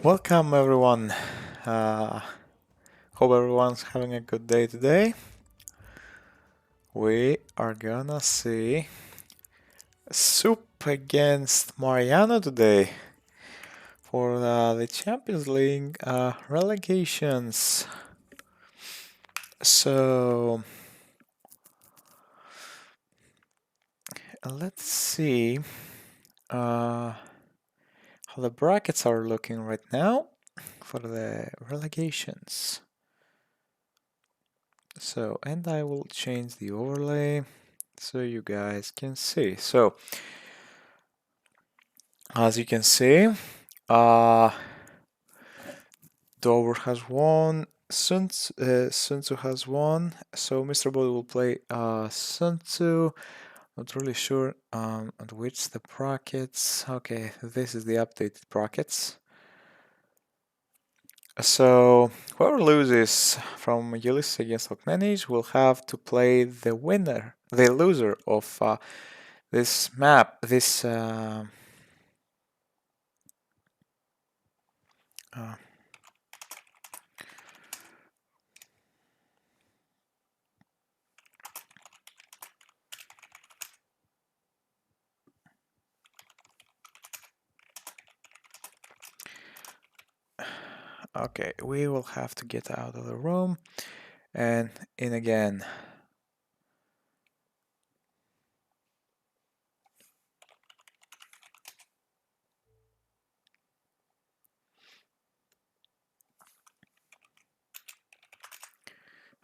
Welcome everyone. Uh, Hope everyone's having a good day today. We are gonna see Soup against Mariano today for the Champions League relegations. So let's see how the brackets are looking right now for the relegations. So, and I will change the overlay so you guys can see. So, as you can see, Dover has won, Sun Tzu has won, so Mr. Boy will play Sun Tzu. Not really sure on which the brackets. Okay, this is the updated brackets. So whoever loses from Ulysses against Okmenis will have to play the loser of this map, this uh, okay, we will have to get out of the room and in again.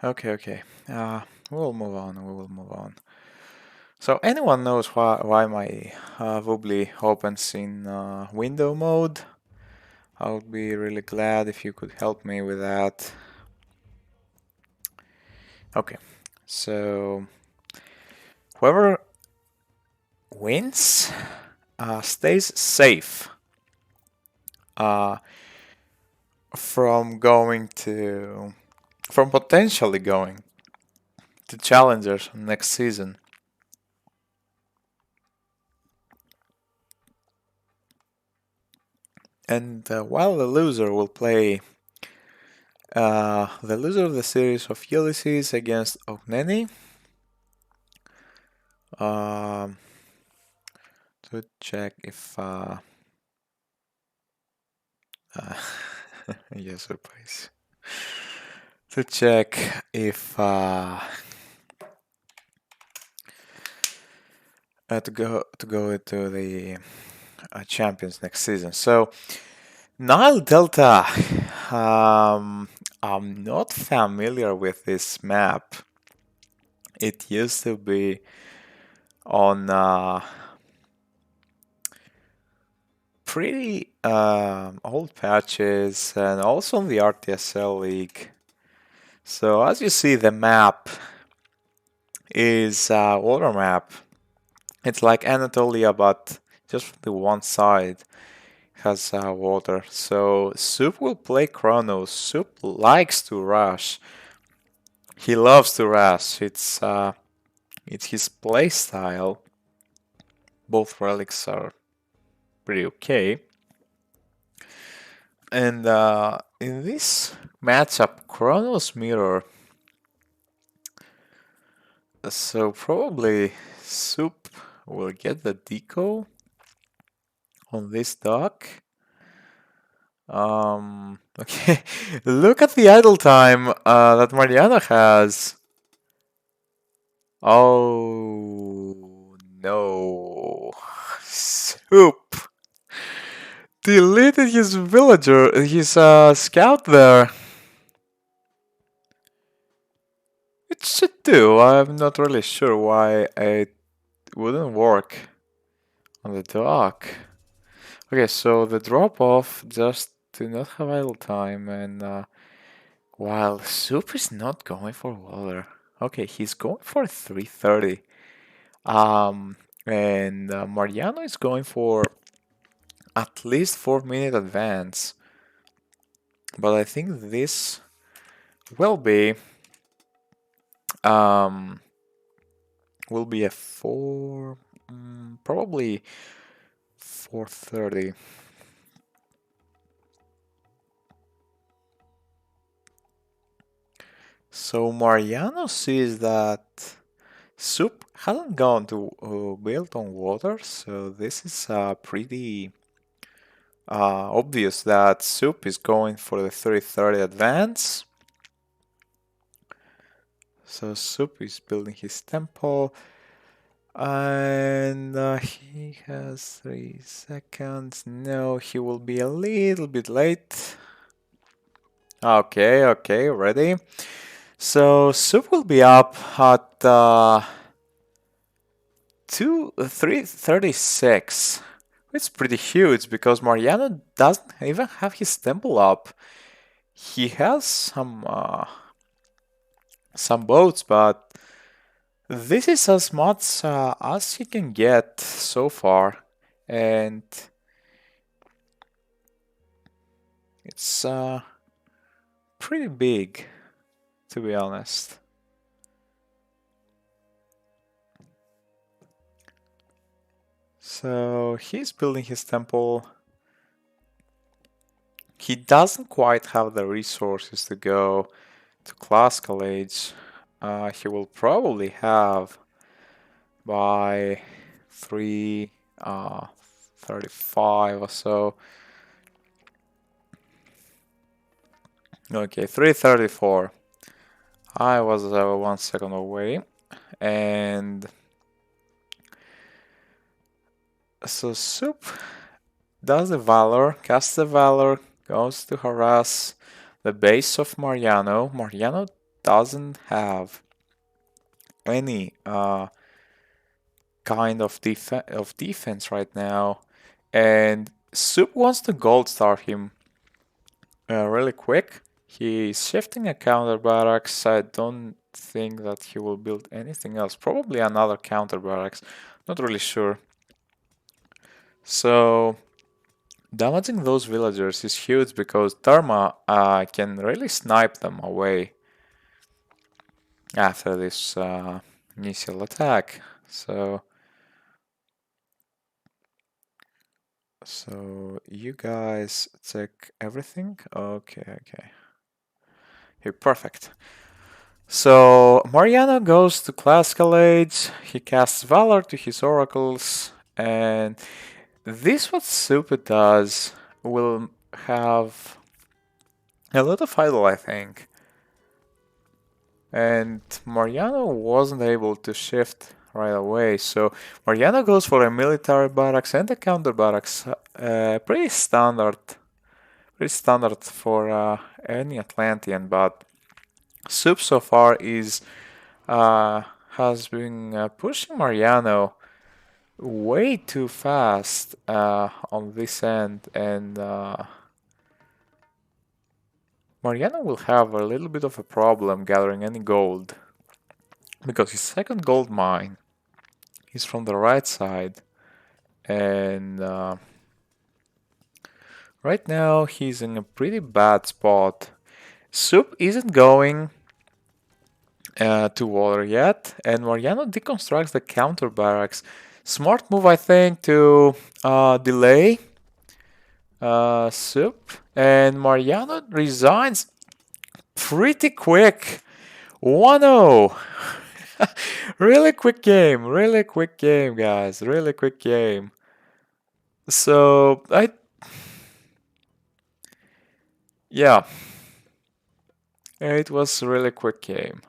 Okay. We'll move on. We will move on. So anyone knows why my Wobbly opens in window mode? I would be really glad if you could help me with that. Okay, so whoever wins stays safe uh, from potentially going to challengers next season. And while the loser will play the loser of the series of Ulysses against Ogneni, um, to check if uh, yes, surprise. To check if to go to the champions next season. So Nile Delta, I'm not familiar with this map. It used to be on pretty old patches and also on the RTSL League. So as you see, the map is a water map. It's like Anatolia, but just the one side has water. So Soup will play Chronos. Soup likes to rush. He loves to rush. It's his play style. Both relics are pretty okay. And in this matchup, Chronos Mirror. So probably Soup will get the deco on this dock. Okay, look at the idle time that Mariano has. Oh no. Soup deleted his villager, his scout there. It should do. I'm not really sure why it wouldn't work on the dock. Okay, so the drop off just do not have idle time, and while Soup is not going for water. Okay, he's going for 330. And Mariano is going for at least 4-minute advance. But I think this will be um will be a probably 430. So Mariano sees that Soup hasn't gone to build on water, so this is pretty obvious that Soup is going for the 330 advance. So Soup is building his temple, and he has 3 seconds. No, he will be a little bit late. Okay, okay, ready. So Soup will be up at 336. It's pretty huge because Mariano doesn't even have his temple up. He has some boats, but this is as much as he can get so far, and it's pretty big, to be honest. So he's building his temple. He doesn't quite have the resources to go to classical age. He will probably have by 335 or so. Okay, 334. I was 1 second away, and so Soup does the Valor, casts the Valor, goes to harass the base of Mariano. Mariano doesn't have any kind of defense right now, and Soup wants to gold star him really quick. He's shifting a counter barracks. I don't think that he will build anything else. Probably another counter barracks. Not really sure. So damaging those villagers is huge because Dharma can really snipe them away after this initial attack. So you guys check everything? Okay, okay. Here, perfect. So Mariano goes to classical age, he casts Valor to his oracles, and this what Super does will have a lot of idle, I think. And Mariano wasn't able to shift right away, so Mariano goes for a military barracks and a counter barracks. Pretty standard for any Atlantean, but Soup so far is has been pushing Mariano way too fast on this end, and Mariano will have a little bit of a problem gathering any gold because his second gold mine is from the right side, and right now he's in a pretty bad spot. Soup isn't going to water yet, and Mariano deconstructs the counter barracks. Smart move, I think, to delay Soup, and Mariano resigns pretty quick. 1-0. Really quick game, guys. Really quick game. So, yeah, it was a really quick game.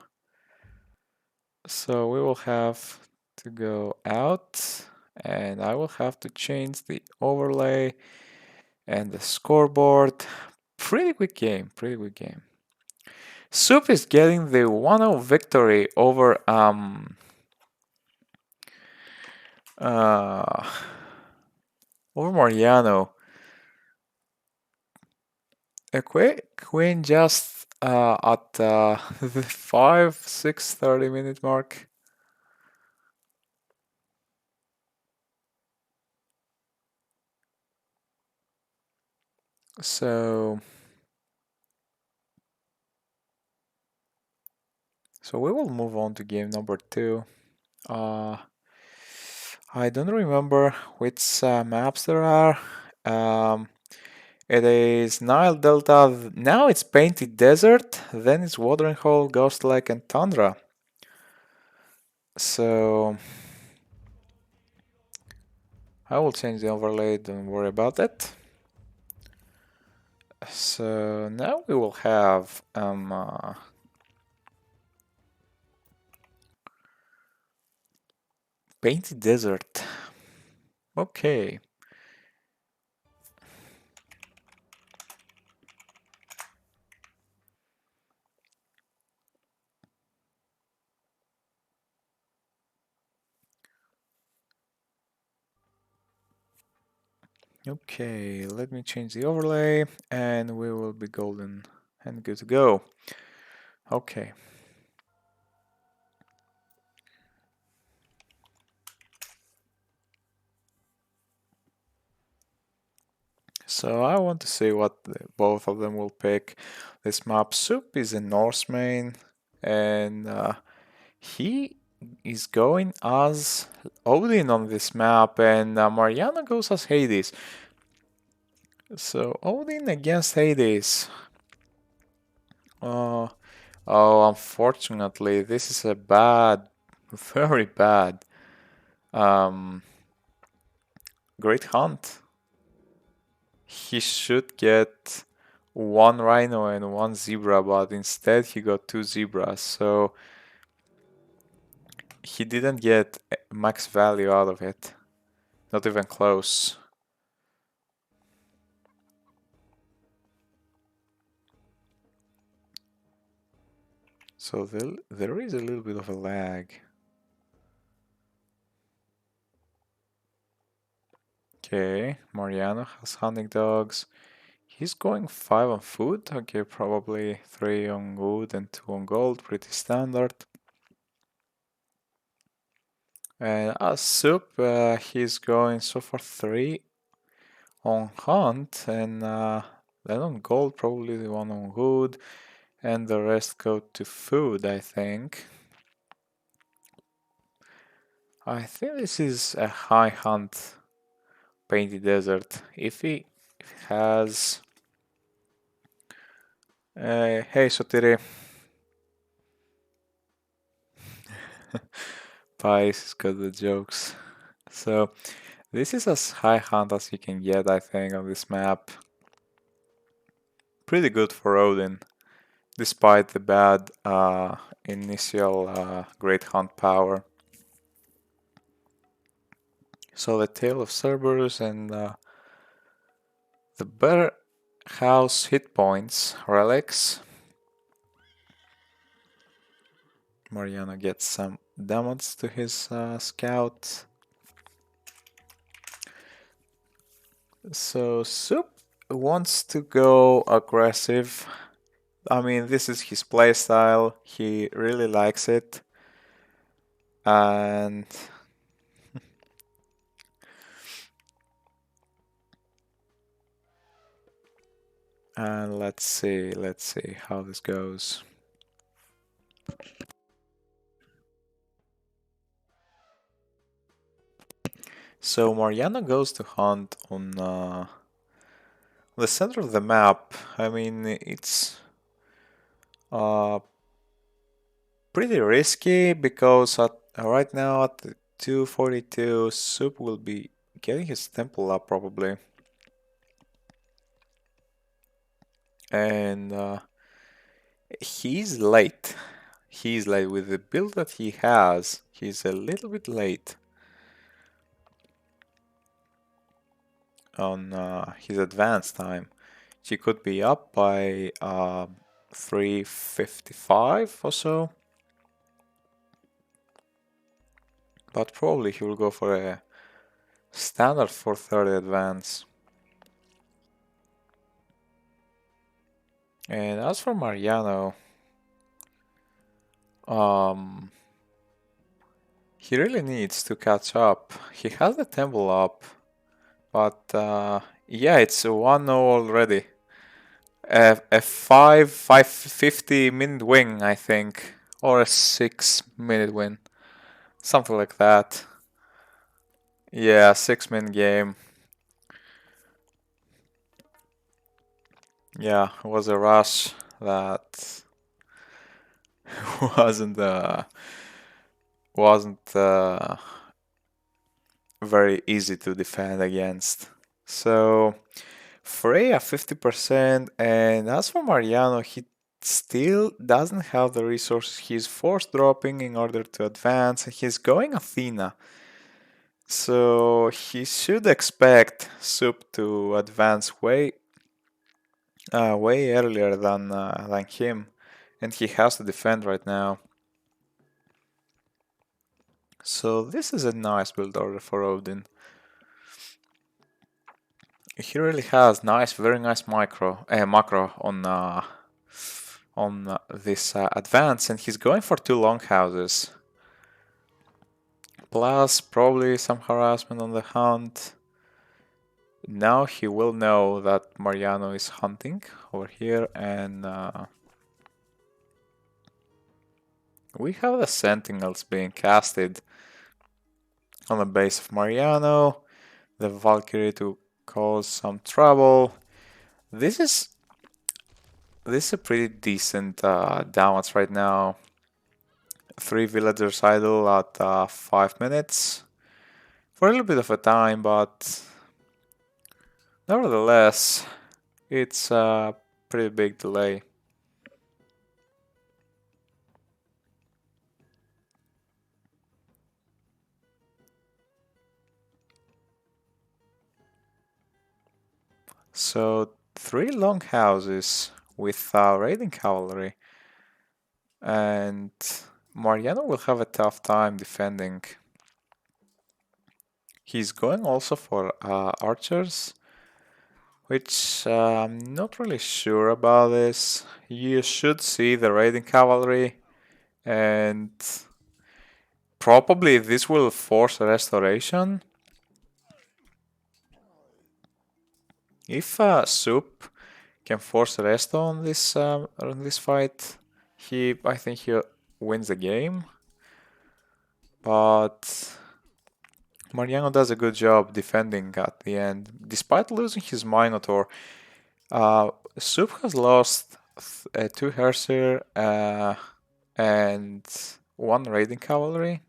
So we will have to go out, and I will have to change the overlay and the scoreboard. Pretty quick game, pretty quick game. Soup is getting the 1-0 victory over uh, over Mariano. A quick queen just at the 5, 6, 30 minute mark. So we will move on to game number 2. I don't remember which maps there are. It is Nile Delta. Now it's Painted Desert. Then it's Watering Hole, Ghost Lake, and Tundra. So I will change the overlay. Don't worry about it. So now we will have Painted Desert. Okay. Okay, let me change the overlay and we will be golden and good to go. Okay. So I want to see what both of them will pick. This map Soup is a Norseman and he is going as Odin on this map and Mariano goes as Hades. So Odin against Hades. Uh, oh, unfortunately, this is a bad, very bad great hunt. He should get one rhino and one zebra, but instead he got two zebras, so he didn't get max value out of it. Not even close. So there is a little bit of a lag. Okay, Mariano has hunting dogs. He's going 5 on food. Okay, probably 3 on wood and 2 on gold. Pretty standard. And as Soup, he's going so far 3 on hunt and then on gold, probably the one on wood, and the rest go to food, I think. I think this is a high hunt Painted Desert. If he has... hey, Sotiri. Pies has got the jokes. So, this is as high hunt as you can get, I think, on this map. Pretty good for Odin, despite the bad initial Great Hunt power. So the Tale of Cerberus and the Better House hit points, relics. Mariano gets some damage to his scout. So Soup wants to go aggressive. I mean, this is his playstyle. He really likes it. And let's see how this goes. So Mariano goes to hunt on the center of the map. I mean, it's uh, pretty risky because right now at 242, Soup will be getting his temple up probably. And he's late. He's late with the build that he has. He's a little bit late on his advance time. He could be up by 355 or so. But probably he will go for a standard 430 advance. And as for Mariano, he really needs to catch up. He has the temple up, but yeah, it's a 1-0 already. A 550 minute win, I think, or a 6 minute win, something like that. Yeah, 6 minute game. Yeah, it was a rush that wasn't uh, wasn't very easy to defend against. So Freya 50%, and as for Mariano, he still doesn't have the resources. He's force dropping in order to advance, and he's going Athena. So he should expect Soup to advance way earlier than him, and he has to defend right now. So this is a nice build order for Odin. He really has very nice macro on this advance, and he's going for two longhouses. Plus, probably some harassment on the hunt. Now he will know that Mariano is hunting over here, and we have the sentinels being casted on the base of Mariano. The Valkyrie to cause some trouble. This is this is a pretty decent damage right now. 3 villagers idle at 5 minutes for a little bit of a time, but nevertheless, it's a pretty big delay. So 3 longhouses with raiding cavalry, and Mariano will have a tough time defending. He's going also for archers, which I'm not really sure about this. You should see the raiding cavalry, and probably this will force a restoration. If Soup can force a resto on this fight, I think he wins the game. But Mariano does a good job defending at the end, despite losing his Minotaur. Soup has lost 2 Herser and 1 raiding cavalry,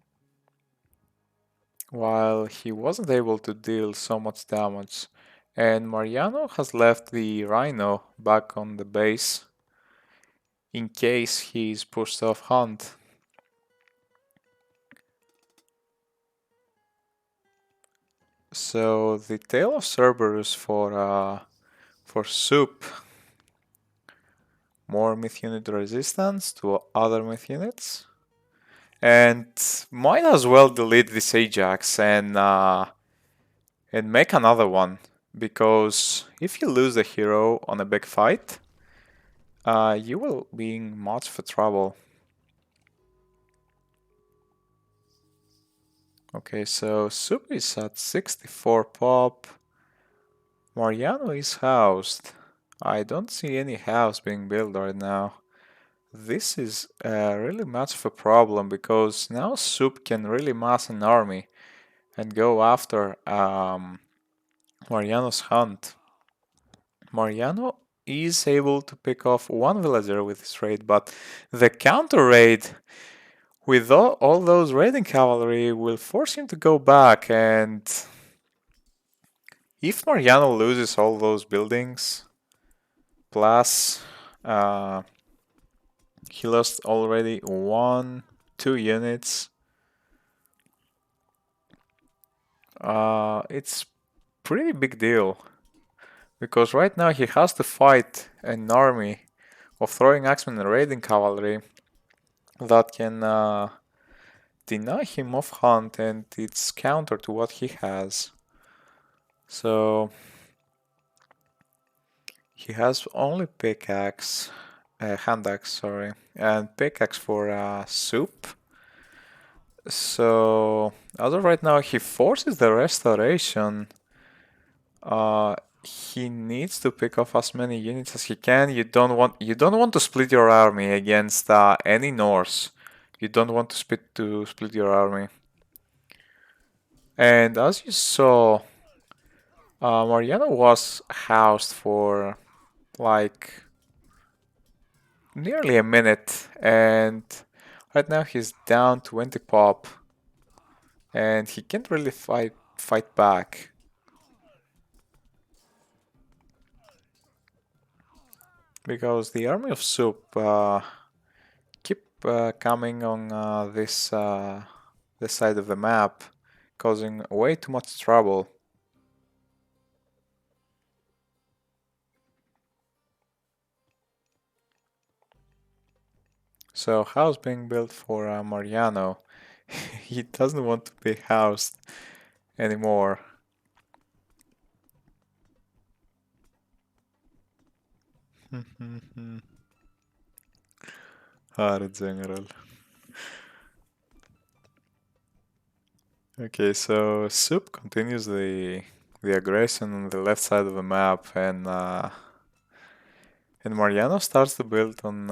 while he wasn't able to deal so much damage. And Mariano has left the Rhino back on the base in case he's pushed off Hunt. So the Tale of Cerberus for Soup, more myth unit resistance to other myth units, and might as well delete this Ajax and make another one, because if you lose the hero on a big fight, you will be in much for trouble. Okay, so Soup is at 64 pop. Mariano is housed. I don't see any house being built right now. This is really much of a problem, because now Soup can really mass an army and go after Mariano's hunt. Mariano is able to pick off 1 villager with his raid, but the counter raid with all those raiding cavalry will force him to go back, and if Mariano loses all those buildings, plus he lost already 2 units, it's pretty big deal. Because right now he has to fight an army of throwing axemen and raiding cavalry that can deny him off hunt, and it's counter to what he has. So he has only pickaxe, hand axe, sorry, and pickaxe for Soup. So as of right now, he forces the restoration. He needs to pick off as many units as he can. You don't want to split your army against any Norse. You don't want to split your army. And as you saw, Mariano was housed for like nearly a minute, and right now he's down 20 pop, and he can't really fight back. Because the army of Soup keep coming on this side of the map, causing way too much trouble. So house being built for Mariano. He doesn't want to be housed anymore. Hard general. Okay, so Soup continues the aggression on the left side of the map, and Mariano starts to build on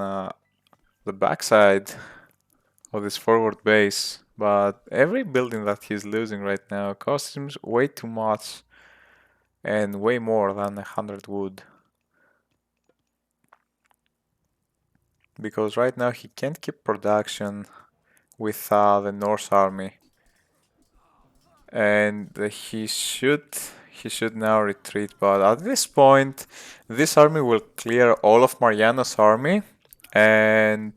the backside of his forward base. But every building that he's losing right now costs him way too much and way more than 100 wood. Because right now he can't keep production with the Norse army. And he should now retreat, but at this point this army will clear all of Mariano's army. And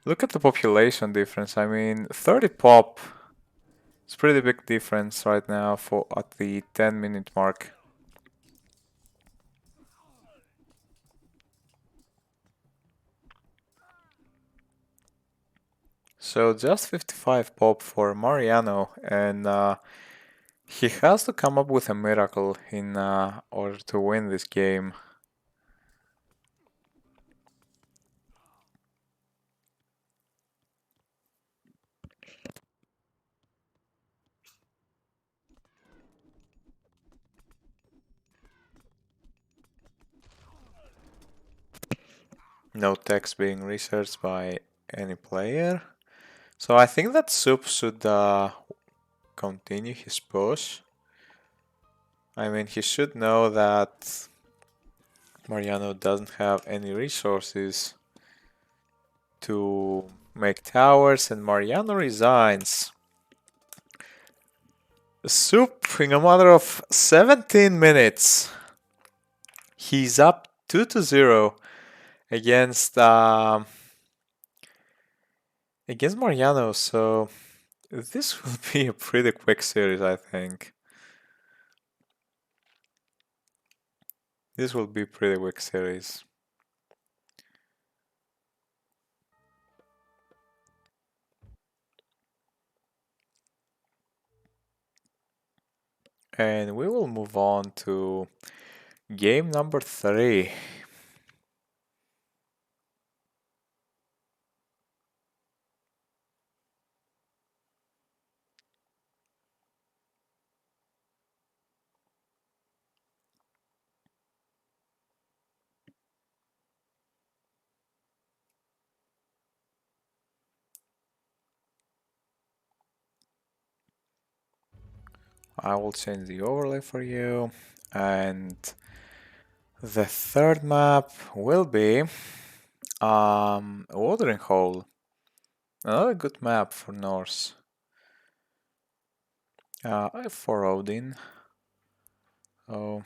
look at the population difference. I mean, 30 pop. It's pretty big difference right now for at the 10-minute mark. So just 55 pop for Mariano, and he has to come up with a miracle in order to win this game. No text being researched by any player. So I think that Soup should continue his push. I mean, he should know that Mariano doesn't have any resources to make towers, and Mariano resigns. Soup, in a matter of 17 minutes, he's up 2-0 against against Mariano. So this will be a pretty quick series, I think. This will be a pretty quick series. And we will move on to game number 3. I will change the overlay for you, and the third map will be a watering hole. Another good map for Norse. For Odin. Oh.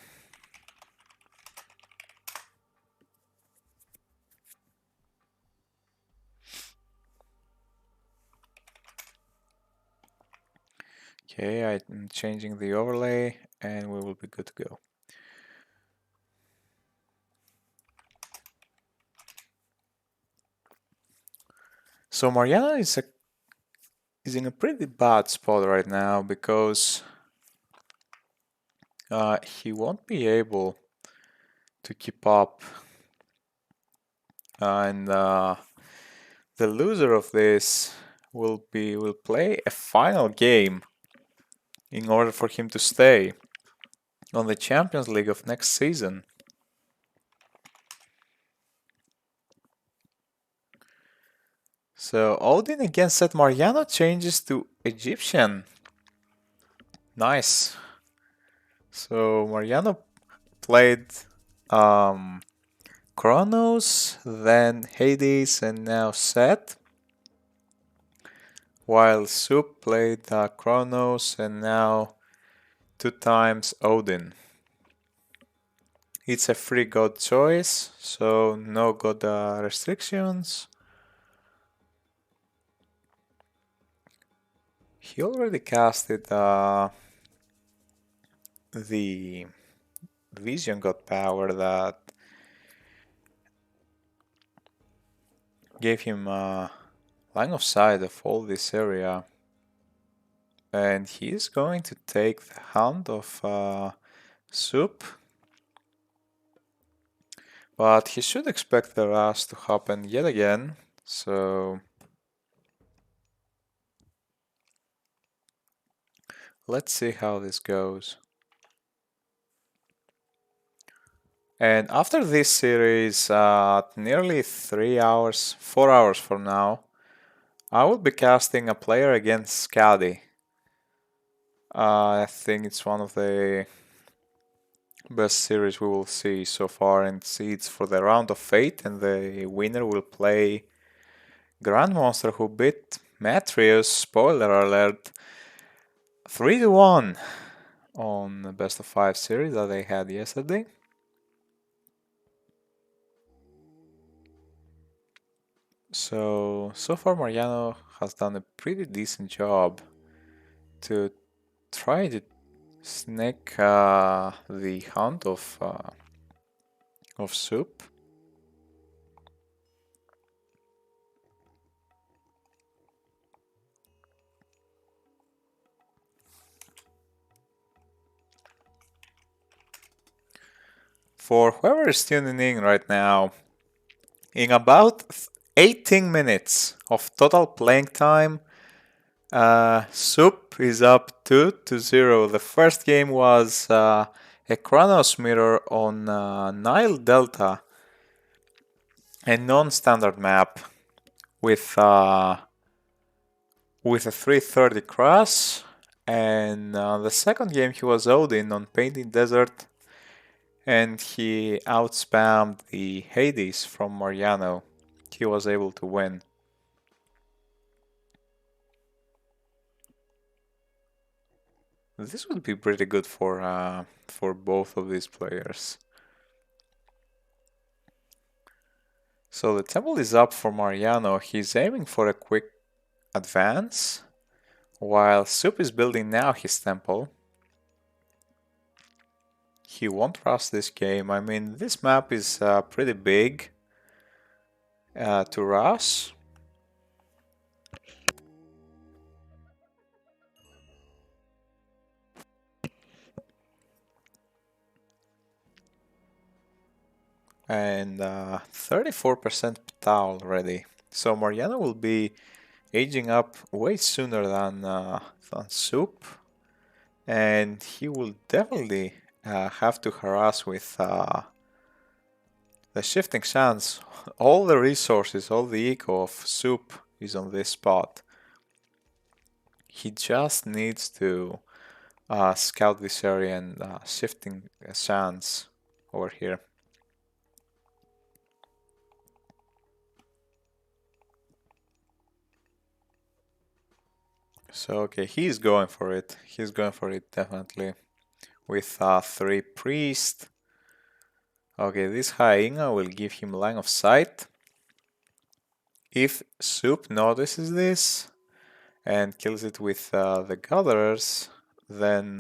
Okay, I'm changing the overlay and we will be good to go. So Mariano is in a pretty bad spot right now because he won't be able to keep up, and the loser of this will play a final game in order for him to stay on the Champions League of next season. So Odin again set Mariano changes to Egyptian. Nice. So Mariano played um, Kronos, then Hades, and now Set. While Soup played Kronos and now 2 times Odin. It's a free god choice, so no god restrictions. He already casted the Vision God power that gave him line of sight of all this area. And he is going to take the hand of Soup. But he should expect the rush to happen yet again. So let's see how this goes. And after this series, nearly 3 hours, 4 hours from now, I will be casting a player against Skadi. I think it's one of the best series we will see so far, and see it's for the round of fate, and the winner will play Grand Monster, who beat Matrius, spoiler alert, 3-1 on the best of 5 series that they had yesterday. So far Mariano has done a pretty decent job to try to snake the hunt of Soup. For whoever is tuning in right now, in about 18 minutes of total playing time, Soup is up 2-0. The first game was a Chronos mirror on Nile Delta, a non-standard map with a 330 cross, and the second game he was Odin on Painting Desert, and he outspammed the Hades from Mariano. He was able to win. This would be pretty good for both of these players. So the temple is up for Mariano. He's aiming for a quick advance, while Soup is building now his temple. He won't rush this game. I mean, this map is pretty big to rush. And 34% PTA already. So Mariano will be aging up way sooner than Soup, and he will definitely have to harass with the shifting sands. All the resources, all the eco of Soup is on this spot. He just needs to scout this area and shifting sands over here. So okay, he's going for it. He's going for it definitely. With 3 priests. Okay, this hyena will give him line of sight. If Soup notices this and kills it with the gatherers, then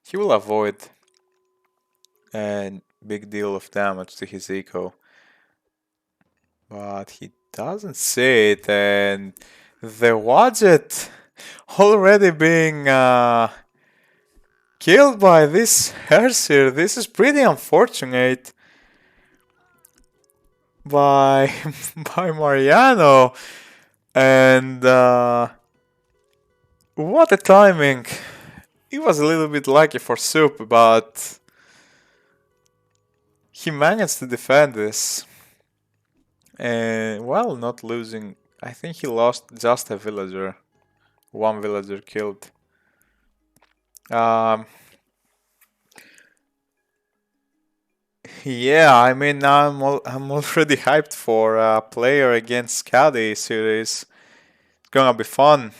he will avoid a big deal of damage to his eco. But he doesn't see it, and the Wadjet already being killed by this Herseer. This is pretty unfortunate by by Mariano, and what a timing. It was a little bit lucky for Soup, but he managed to defend this. And while not losing, I think he lost just a villager. One villager killed. Yeah, I mean, I'm already hyped for player against Scotty series. It's gonna be fun.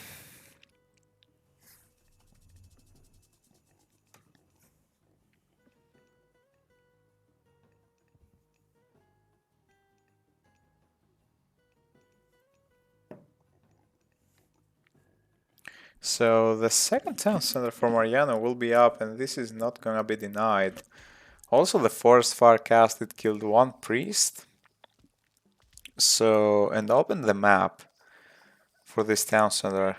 So the second town center for Mariano will be up, and this is not gonna be denied. Also, the forest fire casted killed one priest. So, and opened the map for this town center.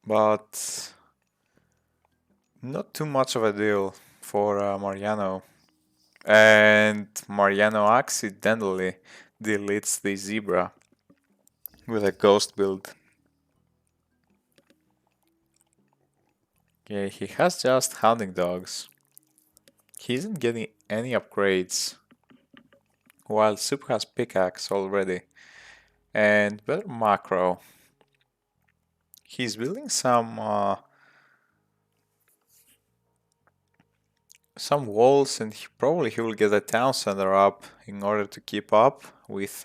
But not too much of a deal for Mariano. And Mariano accidentally deletes the zebra with a ghost build. Okay, he has just hunting dogs. He isn't getting any upgrades, while Soup has pickaxe already and better macro. He's building some walls, and he will get a town center up in order to keep up with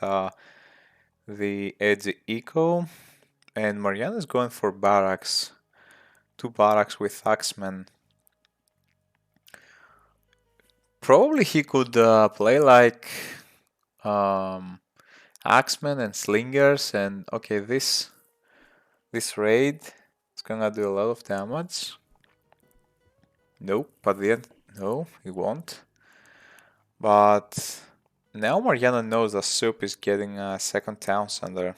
the edge eco. And Mariano is going for barracks, two barracks with axemen. Probably he could play like um, axemen and slingers, and okay, this raid is gonna do a lot of damage. Nope, but then no, he won't. But now Mariano knows that Soup is getting a second town center.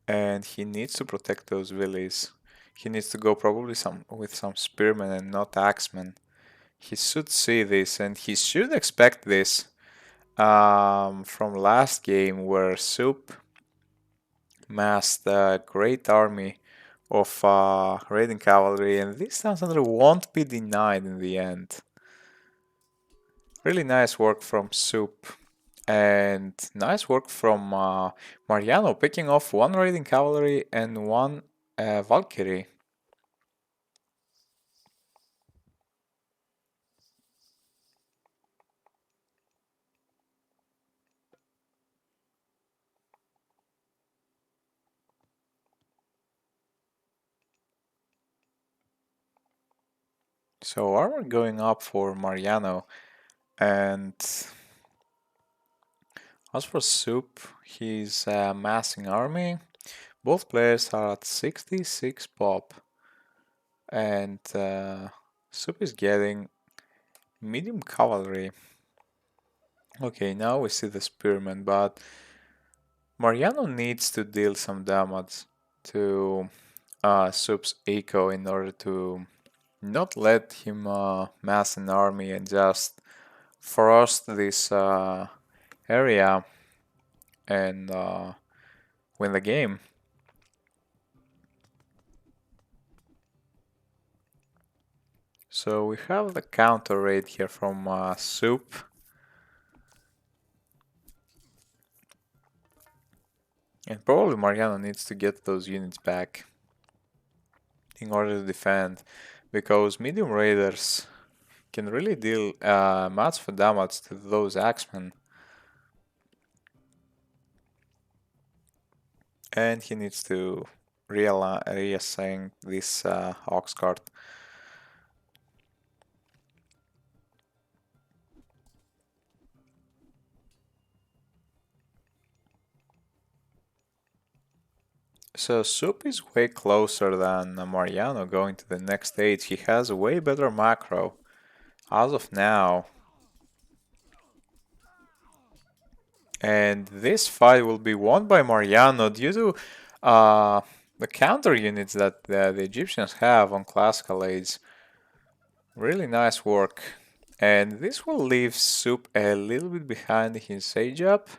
And he needs to protect those villas. He needs to go probably with some spearmen and not axemen. He should see this, and he should expect this from last game where Soup massed a great army of raiding cavalry, and this town center won't be denied in the end. Really nice work from Soup. And nice work from Mariano, picking off one raiding cavalry and one Valkyrie. So armor going up for Mariano, and as for Soup, he's massing army. Both players are at 66 pop, and Soup is getting medium cavalry. Okay, now we see the spearman, but Mariano needs to deal some damage to Soup's eco in order to not let him mass an army and just frost this area and win the game. So we have the counter raid here from Soup. And probably Mariano needs to get those units back in order to defend, because medium raiders can really deal much of damage to those axemen. And he needs to reassign this ox cart. So Soup is way closer than Mariano going to the next stage. He has a way better macro as of now. And this fight will be won by Mariano due to the counter units that the Egyptians have on classical age. Really nice work. And this will leave Soup a little bit behind his age up.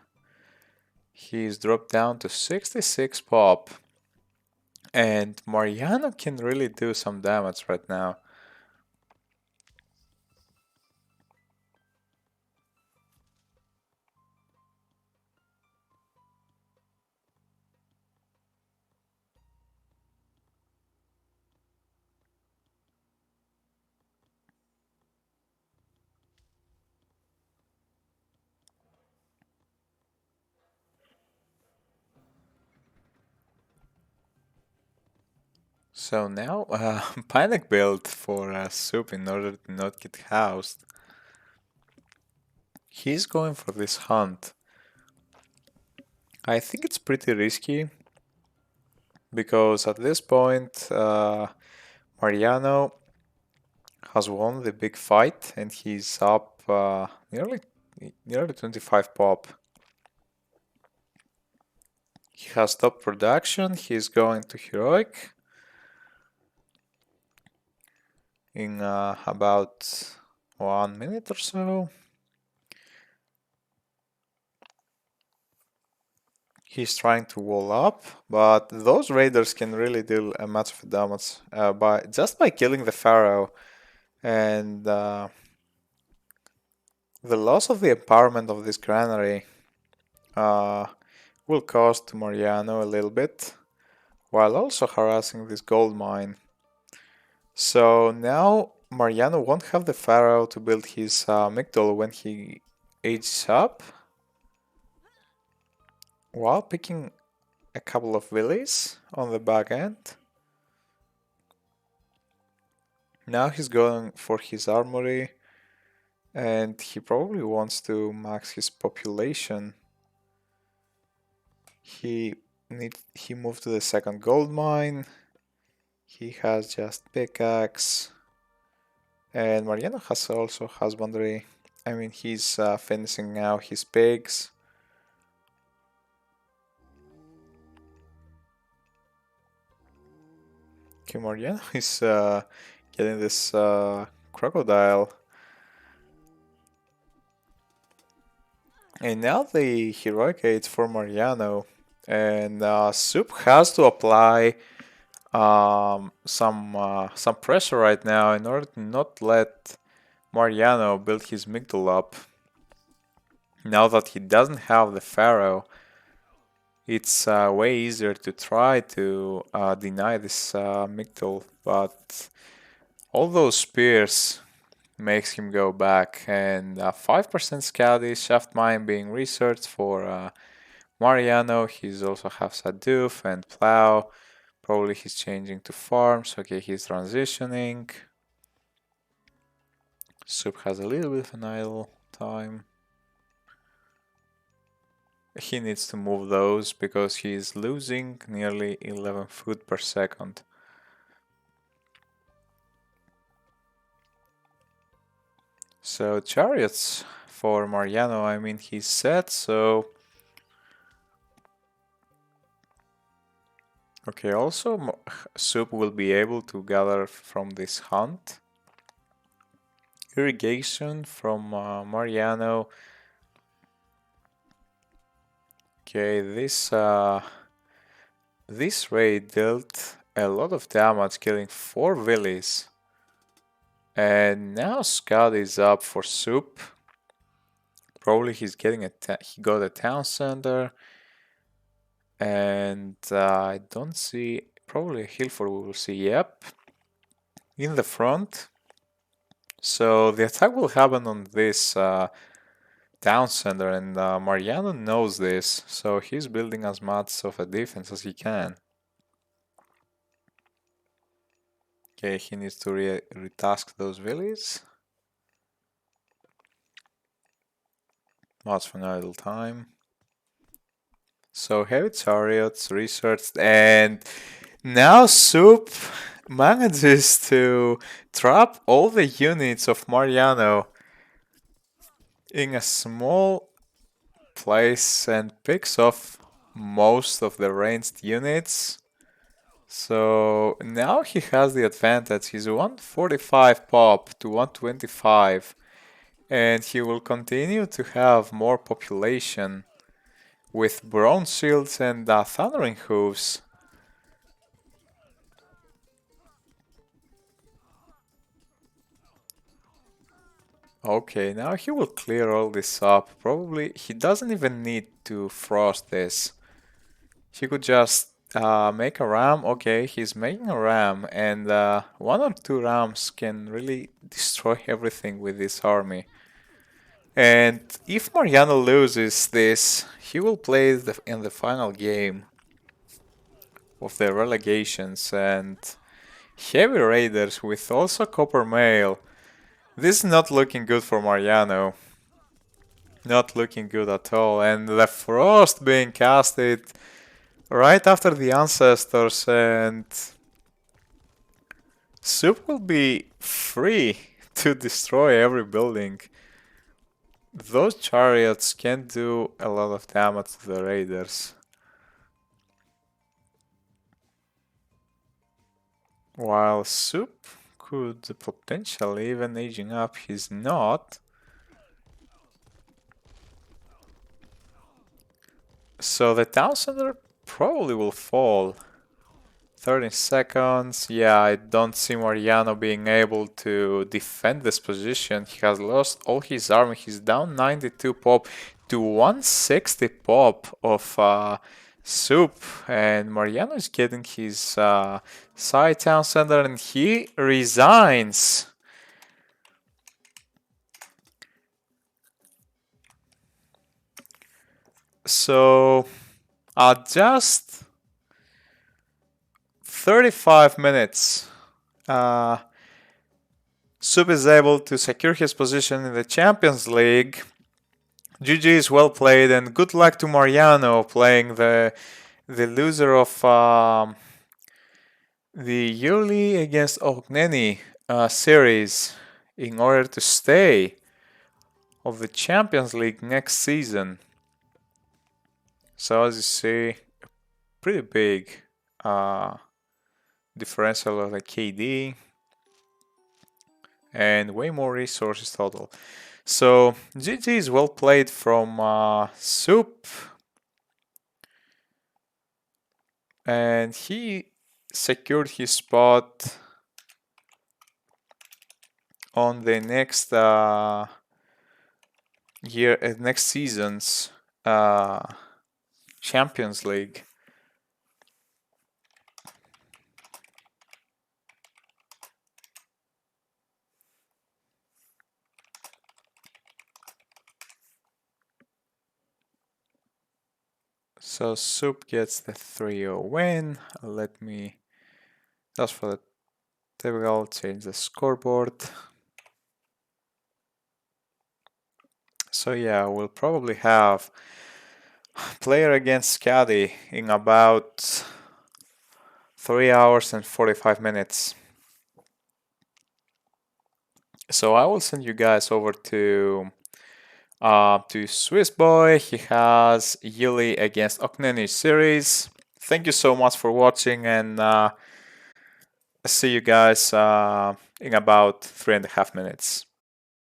He's dropped down to 66 pop. And Mariano can really do some damage right now. So now, panic build for Soup in order to not get housed. He's going for this hunt. I think it's pretty risky because at this point, Mariano has won the big fight and he's up nearly 25 pop. He has top production. He's going to heroic in about 1 minute or so. He's trying to wall up, but those raiders can really deal a much of damage by killing the pharaoh, and the loss of the empowerment of this granary uh, will cost Mariano a little bit, while also harassing this gold mine. So now Mariano won't have the pharaoh to build his Migdol when he ages up, while picking a couple of villas on the back end. Now he's going for his armory and he probably wants to max his population. He moved to the second gold mine. He has just pickaxe. And Mariano has also husbandry. I mean, he's finishing now his pigs. Okay, Mariano is getting this crocodile. And now the heroic aids for Mariano. And Soup has to apply some pressure right now in order to not let Mariano build his Migdal up. Now that he doesn't have the Pharaoh, it's way easier to try to deny this Migdal, but all those spears makes him go back, and 5% Scouty, Shaft Mine being researched for Mariano. He's also have Sadoof and Plow. Probably he's changing to farms. Okay, he's transitioning. Soup has a little bit of an idle time. He needs to move those because he's losing nearly 11 food per second. So chariots for Mariano, I mean he's set, so... Okay, also Soup will be able to gather from this hunt. Irrigation from Mariano. Okay, this raid dealt a lot of damage, killing 4 villies. And now Scott is up for Soup. Probably he's getting he got a town center. And I don't see, probably Hilford we will see, yep. In the front. So the attack will happen on this town center, and Mariano knows this, so he's building as much of a defense as he can. Okay, he needs to retask those villas. Much for idle time. So heavy chariots researched, and now Soup manages to trap all the units of Mariano in a small place and picks off most of the ranged units. So now he has the advantage. He's 145 pop to 125, and he will continue to have more population with bronze shields and thundering hooves. Okay, now he will clear all this up. Probably he doesn't even need to frost this. He could just make a ram. Okay, he's making a ram, and 1 or 2 rams can really destroy everything with this army. And if Mariano loses this, he will play in the final game of the relegations, and Heavy Raiders with also Copper Mail. This is not looking good for Mariano. Not looking good at all. And the Frost being casted right after the Ancestors, and Soup will be free to destroy every building. Those chariots can do a lot of damage to the Raiders. While Soup could potentially even aging up, he's not. So the Town Center probably will fall. 13 seconds. Yeah, I don't see Mariano being able to defend this position. He has lost all his army. He's down 92 pop to 160 pop of Soup. And Mariano is getting his side town center and he resigns. So, just 35 minutes. Soup is able to secure his position in the Champions League. GG is well played, and good luck to Mariano playing the loser of the yearly against Ogneni series in order to stay of the Champions League next season. So as you see, pretty big differential of the KD and way more resources total. So GG is well played from Soup, and he secured his spot on the next next season's Champions League. So Soup gets the 3-0 win. Let me, just for the typical, change the scoreboard. So yeah, we'll probably have player against Caddy in about 3 hours and 45 minutes. So I will send you guys over to Swiss Boy. He has Yuli against Okneni series. Thank you so much for watching, and see you guys in about 3.5 minutes.